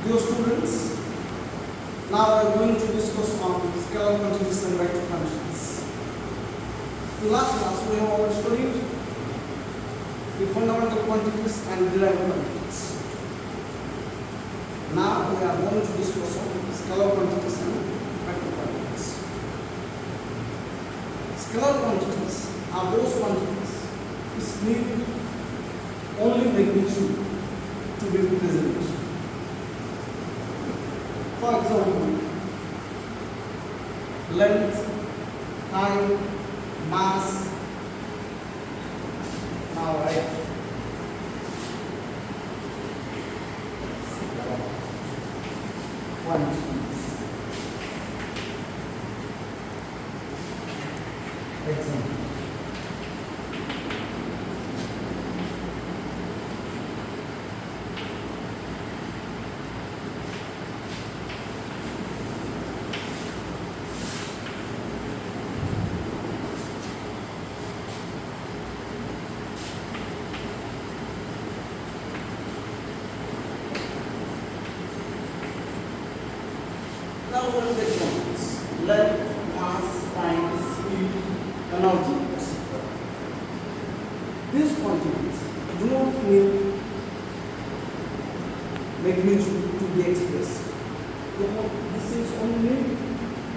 Dear students, now I am going to discuss on scalar quantities and vector functions. In last class we have already studied the fundamental quantities and derived quantities. Now we are going to discuss on scalar quantities and vector quantities. Scalar quantities are those quantities which need only magnitude to be represented. For example, length, time, mass. Now write quantities. Example. Now what are the examples? Length, mass, time, speed, energy, etc. These quantities do not need magnitude to be expressed. This is only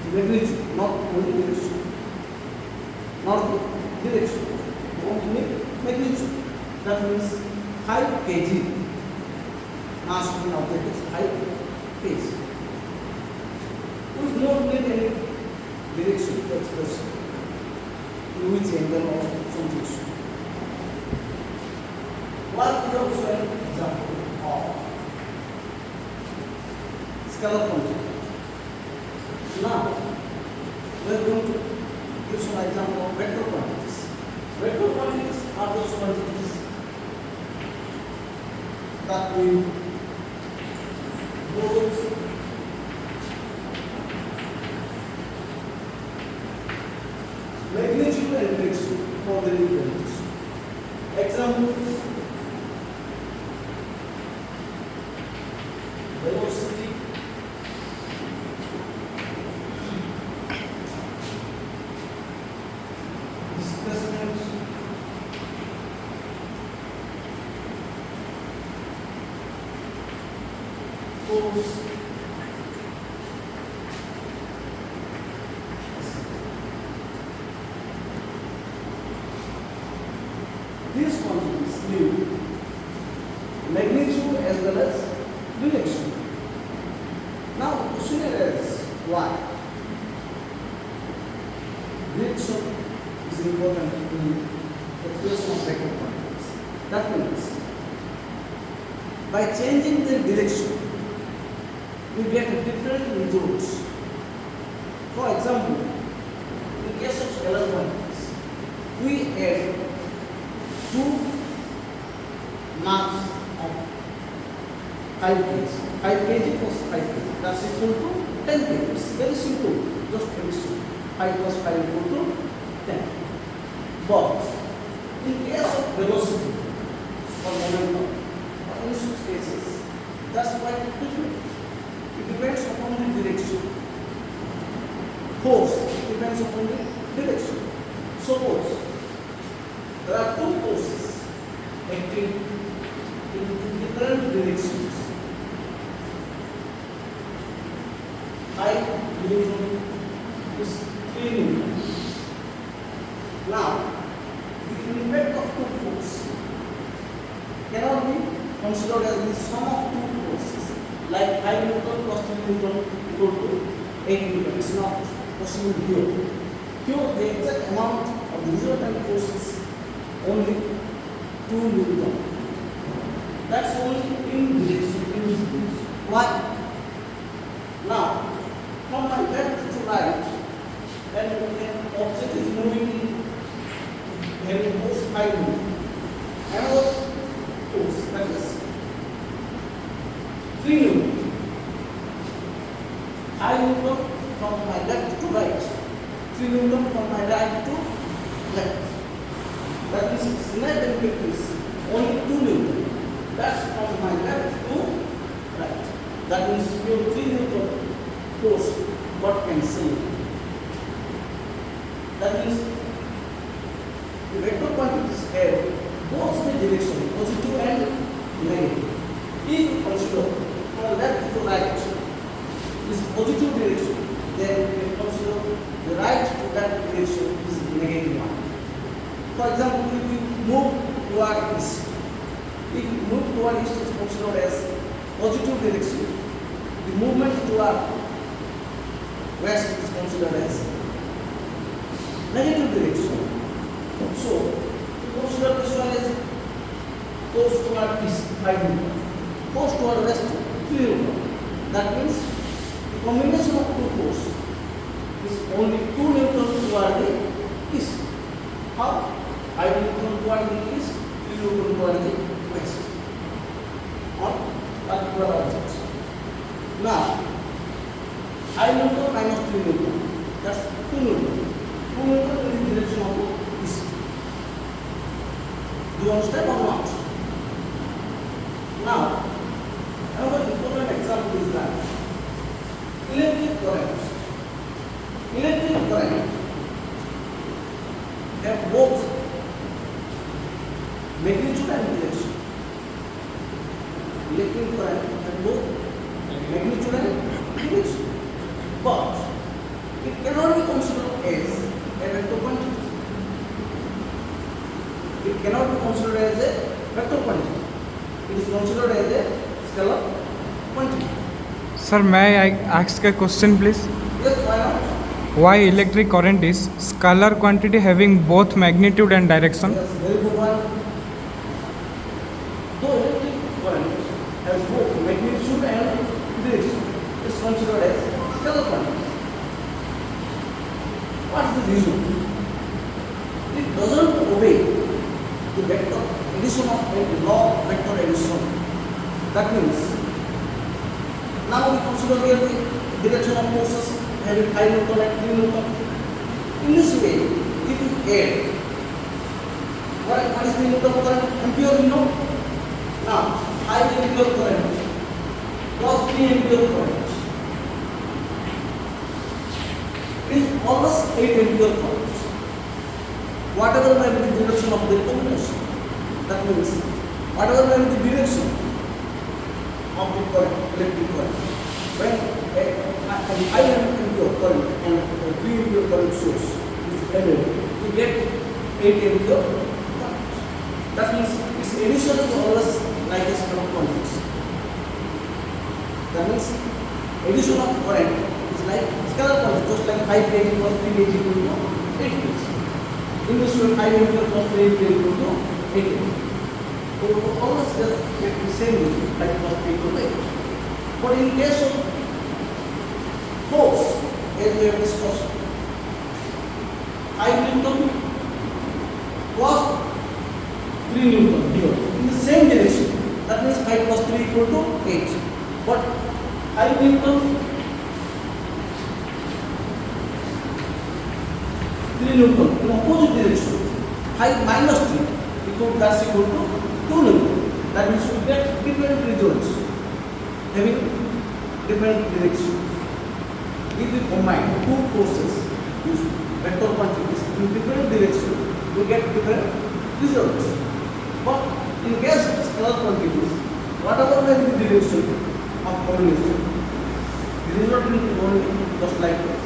magnitude, not only direction. Not the direction, only magnitude. That means 5 kg. Mass of an object is 5 kg. We do not need any direction to express in which angle or something. What is also an example of scalar quantity? Now we are going to give some example of vector quantities. Vector quantities are those quantities that we use magnitude and direction for the new quantities. Example, velocity, displacement, force, these quantities need magnitude as well as direction. Now the question is why? Direction is important in the expression of vector quantities. That means by changing the direction, we get different results. For example, in case of scalar quantities, we add 2 mass of 5 kg. 5 kg plus 5 kg. That's equal to 10 kg. It's very simple. Just chemistry. 5 plus 5 equal to 10. But in case of velocity or momentum, or in such cases, that's quite different. It depends upon the direction. Force depends upon the direction. Suppose there are 2 forces acting in different directions. I Newton is 3 Newton. Now, the impact of 2 forces cannot be considered as the sum of 2 forces, like 5 Newton plus 3 Newton equal to 8 Newton. It's not possible here. Here, the exact amount of the resultant force is only 2 Newton. That's only in direction. Why? Now, from my left to right, when an object is moving having force 5 Newton, another force, that is 3 Newton. 5 Newton from my left to right, 3 Newton from my right to left. That means net impact is only 2 Newton. That's from my left to right. That means your 3 Newton force got cancelled. That means the vector quantities have both the direction, positive and negative. If you consider from left to right is positive direction, then we consider the right to that direction is negative one. For example, if you move toward east, if you move toward east is considered as positive direction. The movement toward west is considered as negative direction. So, we consider this one as force toward east 5 Newton, force toward west 3 Newton. That means the combination of two forces is only 2 Newton toward the east. How? 5 Newton toward the east, 3 Newton toward the west. On particular objects. Now, I Newton minus 3 Newton, that's 2 Newton. 2 Newton in the direction of the east. Do you understand or not? Now, another important example is that electric current. Electric current have both magnitude and direction. Electric current have both magnitude and direction. But it cannot be considered as a vector quantity. It cannot be considered as a vector quantity. It is considered as a scalar quantity. Sir, may I ask a question, please? Yes, why not? Why electric current is scalar quantity having both magnitude and direction? Yes, very good one. Though electric current has both magnitude and direction, it is considered as scalar quantity. What is the reason? It doesn't obey the vector addition of a law of vector addition. That means now we consider here the direction of forces having 5 Newton and 3 Newton. In this way, if you add what is the Newton current? Ampere, you know. Now 5 ampere current plus 3 ampere current is almost 8 ampere current. Whatever may be the direction of the combination, that means whatever may be the direction of the current, electric current, when a 5 ampere current and a 3 ampere current source is added, you get 8 ampere current. That means its addition is always like a scalar quantity. That means addition of current is like scalar quantity, just like 5 kg plus 3 kg equal to 8 kg. In this way, 5 ampere plus 3 ampere equal to 8 ampere. So we always get the same result, 5 plus 3 equal to 8. But in case of force, as we have discussed, 5 Newton plus 3 Newton here in the same direction. That means 5 plus 3 equal to 8. But 5 Newton, 3 Newton in opposite direction. 5 minus 3 equal to that's equal to 2 Newton. That means we get different results having different directions. If we combine two forces, use vector quantities in different directions, we get different results. But in case of scalar quantities, whatever may be the direction of coordination, the result will be only just like this.